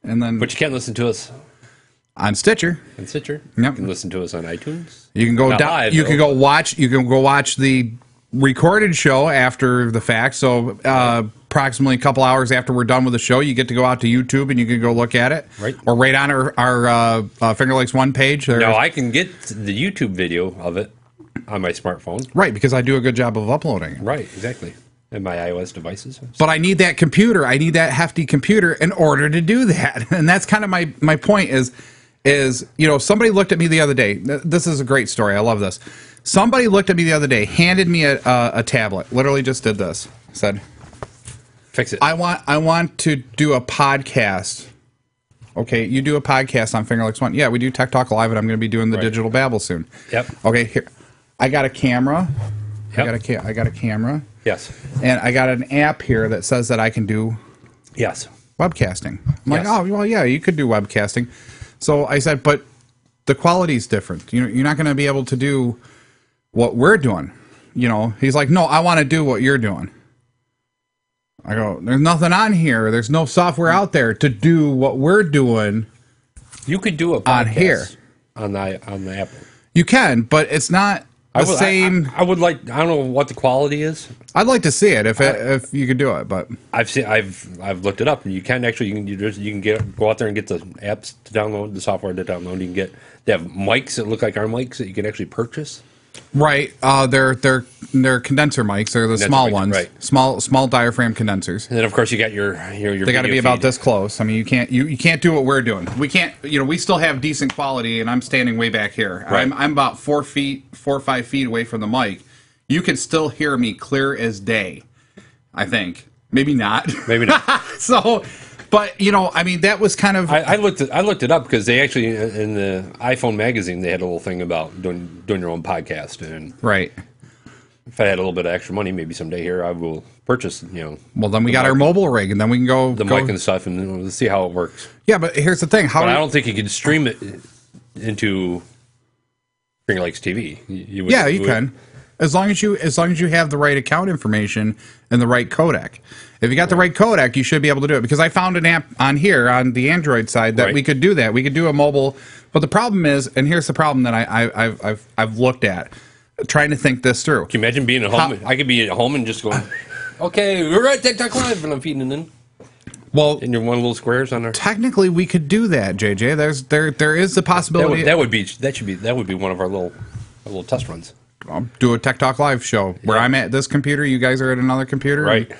And then, but you can't listen to us on Stitcher. On Stitcher. Yep. You can listen to us on iTunes. You can go down. You can go watch. You can go watch the recorded show after the fact. So approximately a couple hours after we're done with the show, you get to go out to YouTube and you can go look at it. Right. Or right on our Finger Lakes One page. No, I can get the YouTube video of it on my smartphone. Right, because I do a good job of uploading it. Right, exactly. And my iOS devices. But I need that computer. I need that hefty computer in order to do that. And that's kind of my point is, you know, somebody looked at me the other day. This is a great story. I love this. Somebody looked at me the other day, handed me a tablet, literally just did this, said, fix it. I want to do a podcast. Okay, you do a podcast on Finger Lakes One. Yeah, we do Tech Talk Live, and I'm going to be doing the Digital Babble soon. Yep. Okay, here. I got a camera. Yep. I got a camera. Yes. And I got an app here that says that I can do Yes. webcasting. I'm like, Yes. oh, well, yeah, you could do webcasting. So I said, but the quality's different. You're not going to be able to do what we're doing. He's like, no, I want to do what you're doing. I go, there's nothing on here. There's no software out there to do what we're doing. You could do a podcast on here on the Apple. You can, but it's not the same. I would like. I don't know what the quality is. I'd like to see it if you could do it, but I've looked it up, and you can actually you can go out there and get the apps to download, the software to download. You can they have mics that look like our mics that you can actually purchase. Right, they're condenser mics. They're the small mics, ones, right. small diaphragm condensers. And then of course you got your They got to be about this close. I mean, you can't do what we're doing. We can't. We still have decent quality, and I'm standing way back here. Right. I'm about 4 or 5 feet away from the mic. You can still hear me clear as day. I think maybe not. Maybe not. So. But I mean, that was kind of. I looked it up because they actually in the iPhone magazine they had a little thing about doing your own podcast, and right. If I had a little bit of extra money, maybe someday here I will purchase. Well, then we got our mobile rig, and then we can go the mic and stuff, and we'll see how it works. Yeah, but here's the thing: I don't think you could stream it into Finger Lakes TV. You can, as long as you have the right account information and the right codec. If you got the right codec, you should be able to do it. Because I found an app on here on the Android side that we could do that. We could do a mobile, but the problem is, and here's the problem that I've looked at, trying to think this through. Can you imagine being at home? I could be at home and just going, okay, we're at TikTok Live, and I'm feeding it in. Well, in your one little squares on there. Technically, we could do that, JJ. There is the possibility. That would be one of our little test runs. I'll do a Tech Talk Live show where I'm at this computer, you guys are at another computer, right?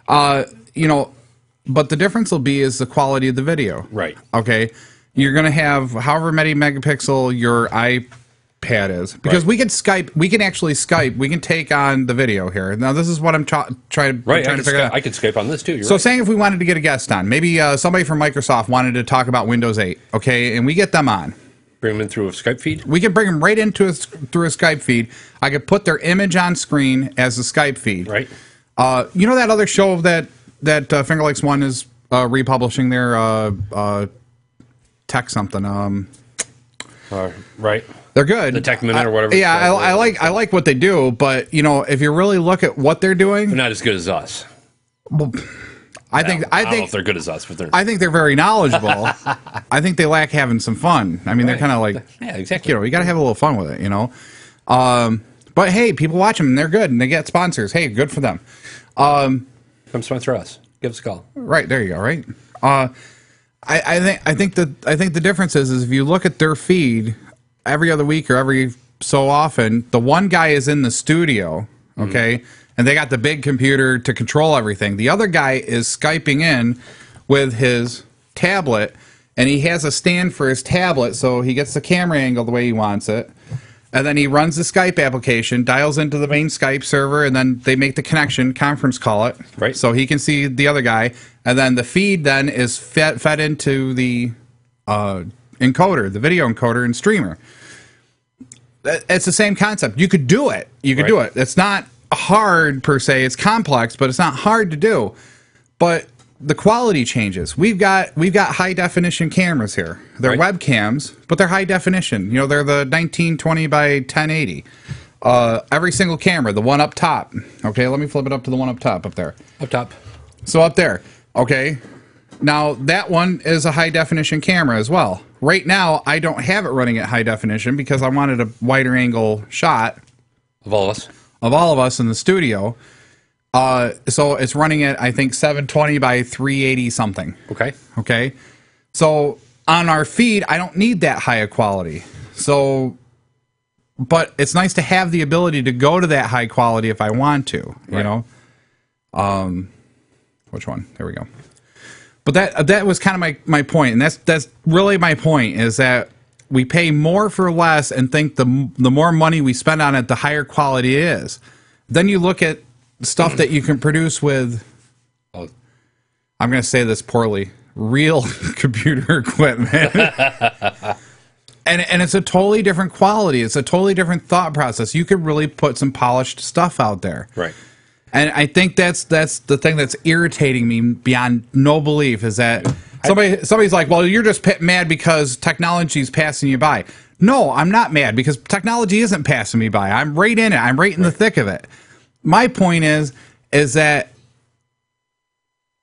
But the difference will be is the quality of the video, right? Okay, you're gonna have however many megapixel your iPad is, because we can Skype. We can actually Skype. We can take on the video here. Now, this is what I'm trying to figure out. I could Skype on this too. So, saying if we wanted to get a guest on, maybe somebody from Microsoft wanted to talk about Windows 8, okay, and we get them on. Bring them in through a Skype feed? We can bring them right into through a Skype feed. I could put their image on screen as a Skype feed. Right. That other show that Finger Lakes One is republishing their tech something. Right. They're good. The Tech Minute or whatever. Yeah, I like what they do, but if you really look at what they're doing, they're not as good as us. Well, I don't know if they're good as us, but I think they're very knowledgeable. I think they lack having some fun. I mean, they're kind of like, yeah, exactly. You got to have a little fun with it, But hey, people watch them and they're good and they get sponsors. Hey, good for them. Come sponsor us. Give us a call. Right, there you go. Right. I think the difference is if you look at their feed every other week or every so often, the one guy is in the studio, okay, and they got the big computer to control everything. The other guy is Skyping in with his tablet, and he has a stand for his tablet, so he gets the camera angle the way he wants it. And then he runs the Skype application, dials into the main Skype server, and then they make the connection, conference call it, right? So he can see the other guy. And then the feed then is fed into the encoder, the video encoder and streamer. It's the same concept. You could do it. You could do it. It's not hard per se. It's complex, but it's not hard to do. But the quality changes. We've got high definition cameras here. They're webcams, but they're high definition. They're the 1920 by 1080. Every single camera, the one up top. Okay, let me flip it up to the one up top up there. Up top. So up there. Okay. Now that one is a high definition camera as well. Right now, I don't have it running at high definition because I wanted a wider angle shot of all of us in the studio. So it's running at, I think, 720 by 380 something. Okay. So on our feed, I don't need that high a quality. So, but it's nice to have the ability to go to that high quality if I want to, you know? Which one? There we go. But that was kind of my point. And that's really my point, is that we pay more for less and think the more money we spend on it, the higher quality it is. Then you look at stuff that you can produce with, I'm going to say this poorly, real computer equipment. And it's a totally different quality. It's a totally different thought process. You could really put some polished stuff out there. Right. And I think that's the thing that's irritating me beyond no belief is that somebody's like, well, you're just mad because technology's passing you by. No, I'm not mad because technology isn't passing me by. I'm right in it. I'm right in the thick of it. My point is that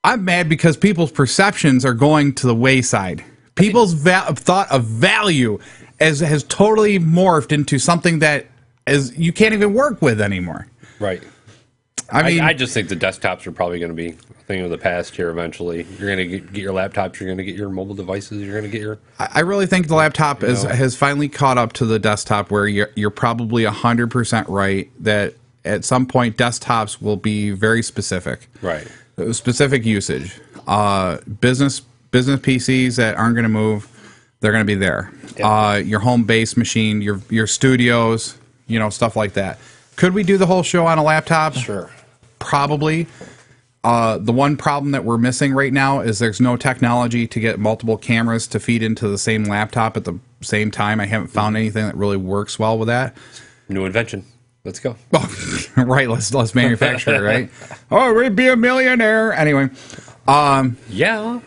I'm mad because people's perceptions are going to the wayside. People's thought of value has totally morphed into something that you can't even work with anymore. Right. I mean, I just think the desktops are probably going to be a thing of the past here eventually. You're going to get your laptops, you're going to get your mobile devices, you're going to get your... I really think the laptop has finally caught up to the desktop where you're probably 100% right that at some point desktops will be very specific. Right. Specific usage. Business PCs that aren't going to move, they're going to be there. Yeah. Your home-based machine, your studios, stuff like that. Could we do the whole show on a laptop? Sure. Probably. The one problem that we're missing right now is there's no technology to get multiple cameras to feed into the same laptop at the same time. I haven't found anything that really works well with that. New invention. Let's go. Right, let's manufacture it, right? Oh, we'd be a millionaire. Anyway. Yeah.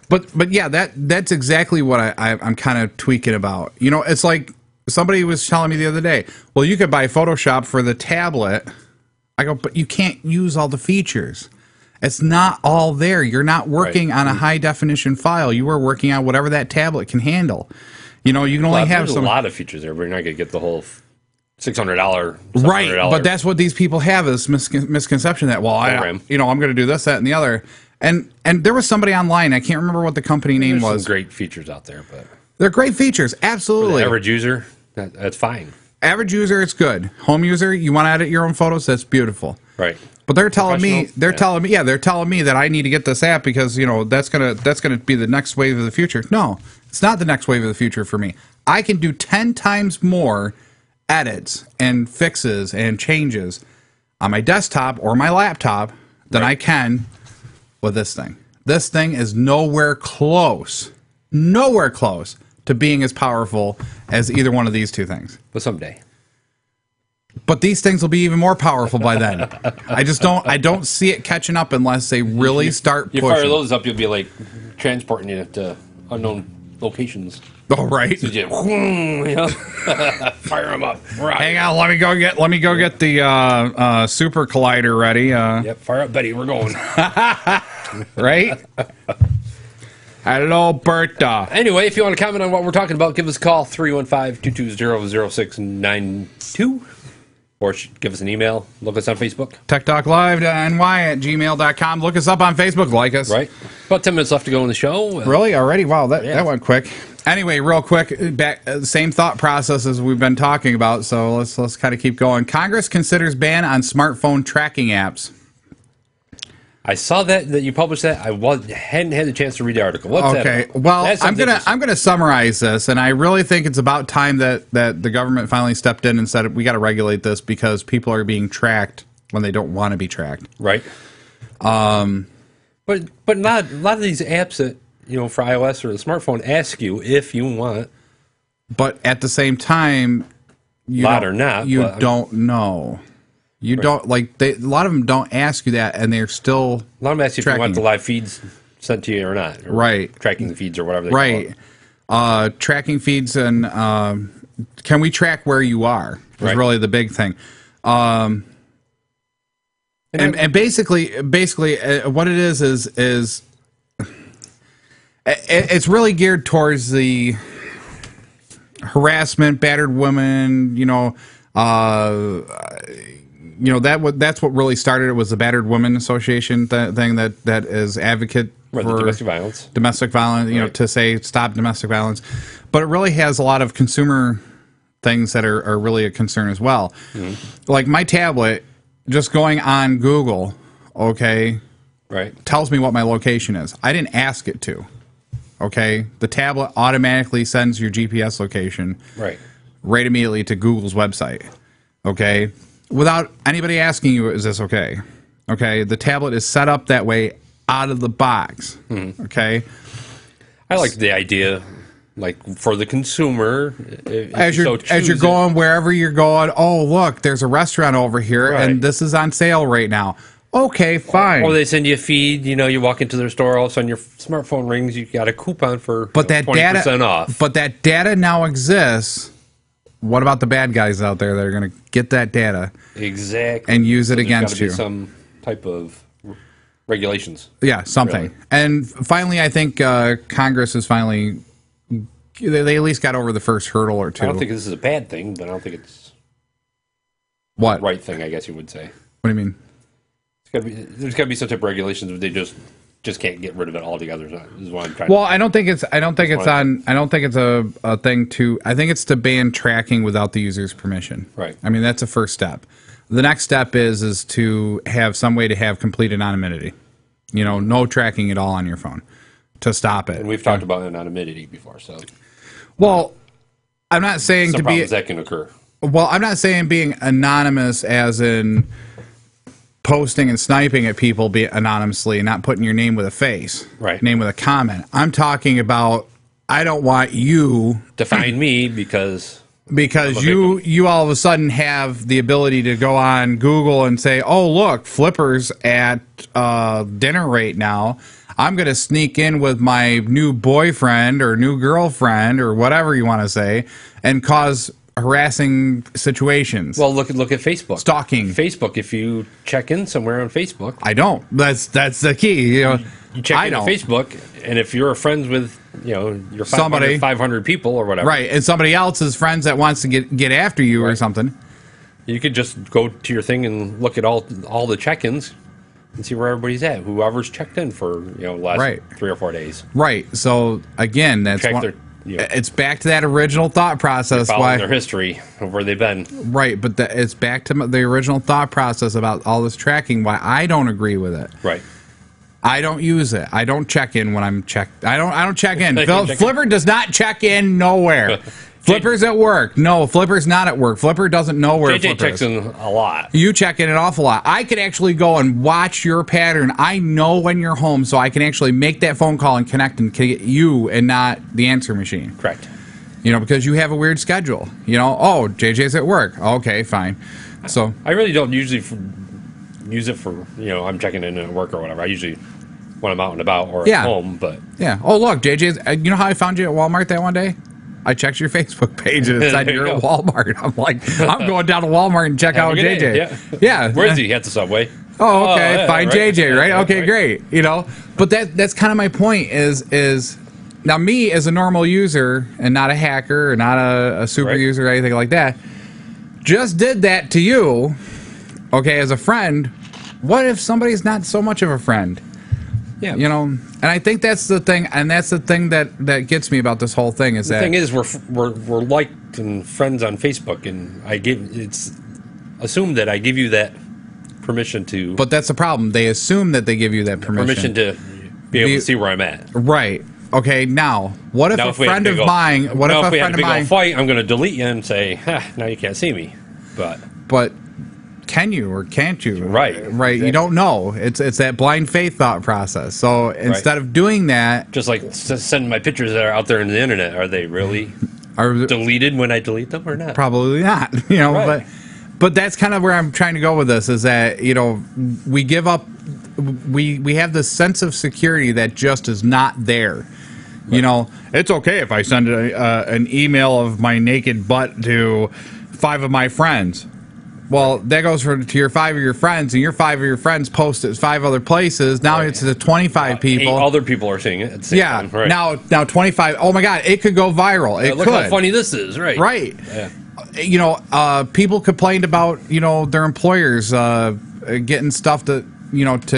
But yeah, that's exactly what I'm kind of tweaking about. It's like somebody was telling me the other day, well, you could buy Photoshop for the tablet. I go, but you can't use all the features. It's not all there. You're not working on a high definition file. You are working on whatever that tablet can handle. You can only have a lot of features there, but you're not going to get the whole $600. Right, but that's what these people have is misconception that, well, I'm going to do this, that, and the other. And there was somebody online, I can't remember what the company name was. Some great features out there, but they're great features, absolutely. For the average user, that's fine. Average user, it's good. Home user, you want to edit your own photos, that's beautiful. Right. But they're telling me that I need to get this app because that's gonna be the next wave of the future. No, it's not the next wave of the future for me. I can do 10 times more edits and fixes and changes on my desktop or my laptop than I can with this thing. This thing is nowhere close to being as powerful as either one of these two things. But someday. But these things will be even more powerful by then. I don't see it catching up unless they really start pushing. You fire those up, you'll be like transporting you to unknown locations. Oh, right. So fire them up. Hang on, let me go get the super collider ready. Yep, fire up, Betty. We're going. Right. Hello, Bertha. Anyway, if you want to comment on what we're talking about, give us a call 315-220-0692. Or give us an email. Look us on Facebook. techtalklive.ny@gmail.com. Look us up on Facebook. Like us. Right. About 10 minutes left to go in the show. Really? Already? Wow, that went quick. Anyway, real quick, back same thought process as we've been talking about, so let's kind of keep going. Congress considers ban on smartphone tracking apps. I saw that you published that. I hadn't had the chance to read the article. What's that about? Well, I'm gonna summarize this, and I really think it's about time that the government finally stepped in and said we got to regulate this because people are being tracked when they don't want to be tracked. Right. But not a lot of these apps that for iOS or the smartphone ask you if you want. But at the same time, you don't know. You don't a lot of them don't ask you that, and they're still a lot of them ask you if you want the live feeds sent to you or not, right? Tracking the feeds or whatever. They call it. Tracking feeds and can we track where you are? Is really the big thing. And basically, what it is it's really geared towards the harassment, battered women, that's what really started it was the Battered Women Association thing that is advocate for domestic violence, to say stop domestic violence. But it really has a lot of consumer things that are really a concern as well. Mm-hmm. Like my tablet, just going on Google, tells me what my location is. I didn't ask it to. Okay, the tablet automatically sends your GPS location right immediately to Google's website. Okay. Without anybody asking you, is this okay? Okay, the tablet is set up that way out of the box. Mm-hmm. Okay, I like the idea like for the consumer, if As you you're so choose going wherever you're going, oh look, there's a restaurant over here, Right. and this is on sale right now. Okay, fine. Or they send you a feed. You walk into their store, all of a sudden your smartphone rings. You got a coupon for But that 20% data off. But that data now exists. What about the bad guys out there that are going to get that data Exactly. and use it There's against gotta you? be some type of regulations. Yeah, something. Really. And finally, I think Congress is finally. They at least got over the first hurdle or two. I don't think this is a bad thing, but I don't think it's What? the right thing, I guess you would say. What do you mean? There's got to be some type of regulations, but they just can't get rid of it altogether. Is what I'm trying. Well, I don't think it's a thing to. I think it's to ban tracking without the user's permission. Right. I mean, that's a first step. The next step is to have some way to have complete anonymity. No tracking at all on your phone to stop it. And we've talked about anonymity before, so Well, I'm not saying some to be. problems that can occur. Well, I'm not saying being anonymous as in posting and sniping at people be anonymously and not putting your name with a face, Right. name with a comment. I'm talking about I don't want you Define me because you all of a sudden have the ability to go on Google and say, oh, look, Flipper's at dinner right now. I'm going to sneak in with my new boyfriend or new girlfriend or whatever you want to say and cause harassing situations. well, look at Facebook. Stalking. Facebook. If you check in somewhere on Facebook, I don't. That's the key. you check I in on don't. Facebook, and if you're friends with your 500, Somebody. 500 people or whatever, Right, and somebody else's friends that wants to get after you or something. you could just go to your thing and look at all the check-ins and see where everybody's at. Whoever's checked in for last Right. 3 or 4 days. Right. So again, that's Check one, their- it's back to that original thought process. Following their history of where they've been. Right, but it's back to the original thought process about all this tracking. Why I don't agree with it. Right. I don't use it. I don't check in when I'm checked. I don't check in. You don't check in? Flipper does not check in nowhere. Flipper's at work. No, Flipper's not at work. Flipper doesn't know where JJ Flipper checks is. in a lot. You check in an awful lot. I could actually go and watch your pattern. I know when you're home, so I can actually make that phone call and connect and get you and not the answer machine. Correct. Because you have a weird schedule. Oh, JJ's at work. Okay, fine. So I really don't usually use it for, I'm checking in at work or whatever. I usually, when I'm out and about or Yeah. at home, but yeah. Oh, look, JJ's. You know how I found you at Walmart that one day? I checked your Facebook page and it said There you you're at go. Walmart. I'm like, I'm going down to Walmart and check out Have a good JJ. day. Yeah. Where is he? At the Subway. Oh, okay. yeah, Fine, right. JJ, right? Yeah, Okay, right. great. But that's kind of my point is now me as a normal user and not a hacker or not a super Right. user or anything like that, just did that to you, okay, as a friend. What if somebody's not so much of a friend? Yeah. And I think that's the thing, and that's the thing that gets me about this whole thing is The that thing is, we're liked and friends on Facebook, and it's assumed that I give you that permission to but that's the problem. They assume that they give you that permission. to be able to see where I'm at. Right. Okay, now, what if Now, a if we had friend a of big ol- mine, what now if if a we had friend a of big old mine, fight, I'm going to delete you and say, now you can't see me. but can you or can't you? Right. Right. You Exactly. don't know. It's that blind faith thought process. So instead of doing that, Just like sending my pictures that are out there on the internet, are they really or deleted when I delete them or not? probably not, Right. but that's kind of where I'm trying to go with this is that, we give up, we have this sense of security that just is not there. It's okay if I send an email of my naked butt to 5 of my friends. Well, that goes to your 5 of your friends, and your 5 of your friends post it 5 other places. Now it's to 25 people. 8 other people are seeing it at the same Yeah. time. Right. Now 25. Oh my God, it could go viral. It Look could. how funny this is. Right. Right. Yeah. People complained about their employers getting stuff to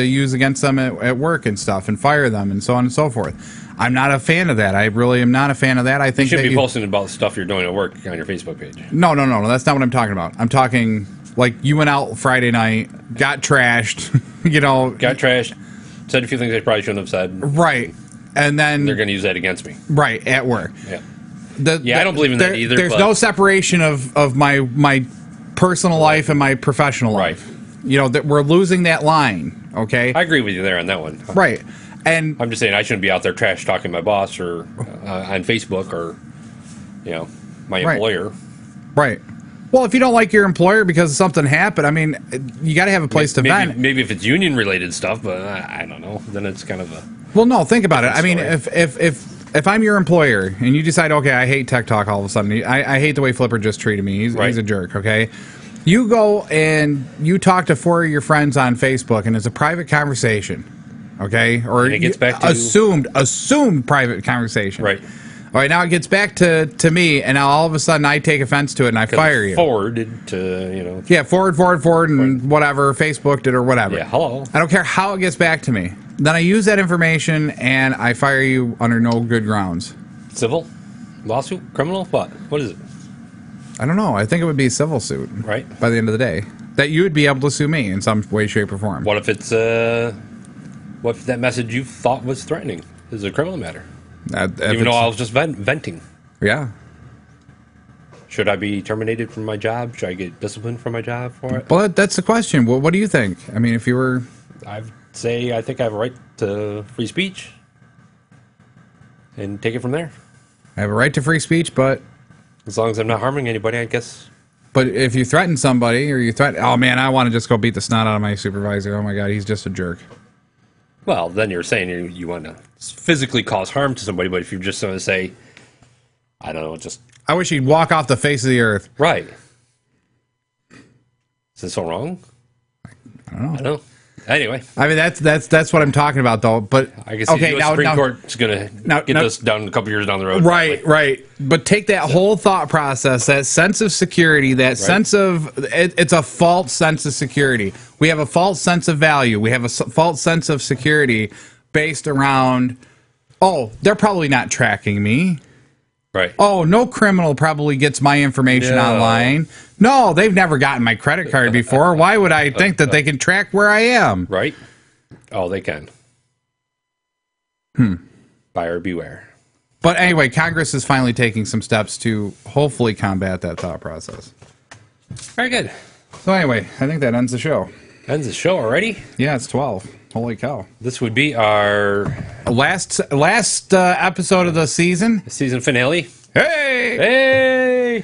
use against them at work and stuff, and fire them and so on and so forth. I'm not a fan of that. I really am not a fan of that. I You think should that be posting about stuff you're doing at work on your Facebook page. No. That's not what I'm talking about. I'm talking like you went out Friday night, got trashed. Got trashed, said a few things I probably shouldn't have said. Right, and then They're going to use that against me. right at work. Yeah. I don't believe in that either, There's but- no separation of my personal life and my professional Right. life. That we're losing that line. Okay. I agree with you there on that one. Right. And I'm just saying I shouldn't be out there trash talking my boss or on Facebook or, my employer. Right. Well, if you don't like your employer because something happened, I mean, you got to have a place to vent. Maybe if it's union related stuff, but I don't know. Then it's kind of a. Well, no, think about it. I mean, story. if I'm your employer and you decide, okay, I hate Tech Talk all of a sudden, I hate the way Flipper just treated me. He's a jerk, okay? You go and you talk to 4 of your friends on Facebook, and it's a private conversation, okay? Or and it gets back to assumed private conversation. Right. All right, now it gets back to me, and now all of a sudden I take offense to it and I fire you. Forwarded to, Yeah, forward, and whatever, Facebooked it or whatever. Yeah, hello. I don't care how it gets back to me. Then I use that information and I fire you under no good grounds. Civil? Lawsuit? Criminal? What is it? I don't know. I think it would be a civil suit. Right. By the end of the day. That you would be able to sue me in some way, shape, or form. What if it's, what if that message you thought was threatening is a criminal matter? Even though I was just venting. Yeah. Should I be terminated from my job? Should I get disciplined from my job for it? Well, that's the question. What do you think? I mean, if you were... I think I have a right to free speech. And take it from there. I have a right to free speech, but... As long as I'm not harming anybody, I guess. But if you threaten somebody, or you threaten... Oh, man, I want to just go beat the snot out of my supervisor. Oh, my God, he's just a jerk. Well, then you're saying you want to physically cause harm to somebody, but if you're just going to say, I don't know, just... I wish he'd walk off the face of the earth. Right. Is this so wrong? I don't know. Anyway. I mean, that's what I'm talking about, though. But I guess the US Supreme Court's going to get this down a couple years down the road. Right. But take that whole thought process, that sense of security, that sense of... It's a false sense of security. We have a false sense of value. We have a false sense of security based around, oh, they're probably not tracking me. Right. Oh, no criminal probably gets my information online. No, they've never gotten my credit card before. Why would I think that they can track where I am? Right. Oh, they can. Buyer beware. But anyway, Congress is finally taking some steps to hopefully combat that thought process. Very good. So anyway, I think that ends the show. Ends the show already? Yeah, it's 12. Holy cow. This would be our... Last episode of the season. Season finale. Hey! Hey!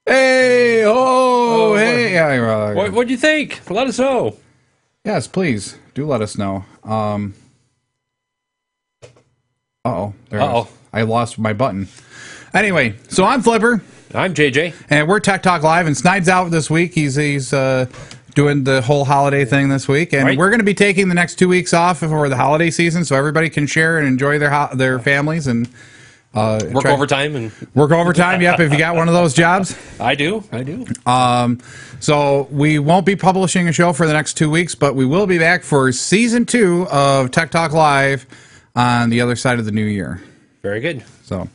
Hey! Oh, hey! Yeah, what'd you think? Let us know. Yes, please. Do let us know. Uh-oh. I lost my button. Anyway, so I'm Flipper. I'm JJ. And we're Tech Talk Live, and Snide's out this week. He's doing the whole holiday thing this week, and we're going to be taking the next 2 weeks off for the holiday season, so everybody can share and enjoy their families and work overtime. Work overtime. Yep, if you got one of those jobs. I do. So we won't be publishing a show for the next 2 weeks, but we will be back for season 2 of Tech Talk Live on the other side of the new year. Very good. So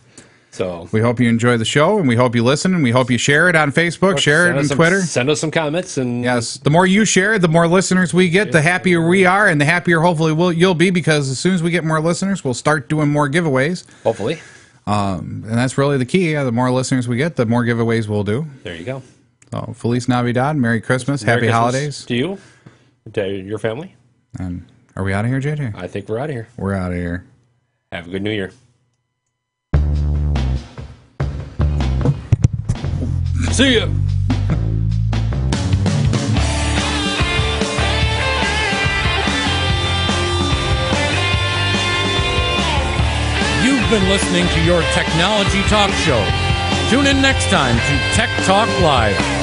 we hope you enjoy the show, and we hope you listen, and we hope you share it on Facebook, share it on Twitter. Send us some comments. And yes, the more you share, the more listeners we get, the happier we are, and the happier hopefully you'll be, because as soon as we get more listeners, we'll start doing more giveaways. Hopefully. And that's really the key. The more listeners we get, the more giveaways we'll do. There you go. So Feliz Navidad, Merry Christmas, Happy Holidays. To you, to your family. And are we out of here, JJ? I think we're out of here. We're out of here. Have a good New Year. See ya. You've been listening to your technology talk show. Tune in next time to Tech Talk Live.